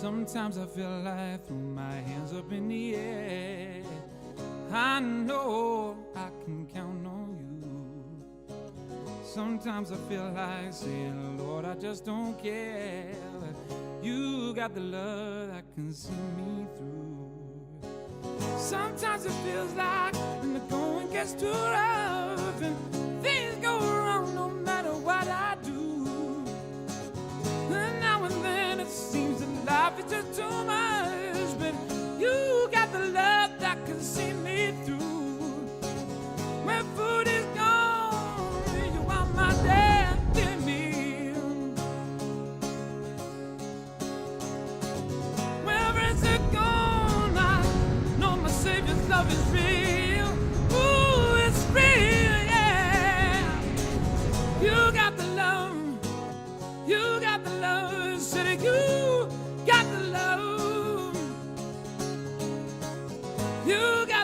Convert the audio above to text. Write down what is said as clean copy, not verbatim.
Sometimes I feel like throwing my hands up in the air. I know I can count on you. Sometimes I feel like saying, Lord, I just don't care. You got the love that can see me through. Sometimes it feels like when the going gets too rough and things go wrong no matter what I do. And now and then it seems that life is just too much, but you got the love that can see me through. When food is gone, you are my daily meal. When friends are gone, I know my Savior's love is real. Ooh, it's real, yeah. You got the love, you got the love, said you got the love, you got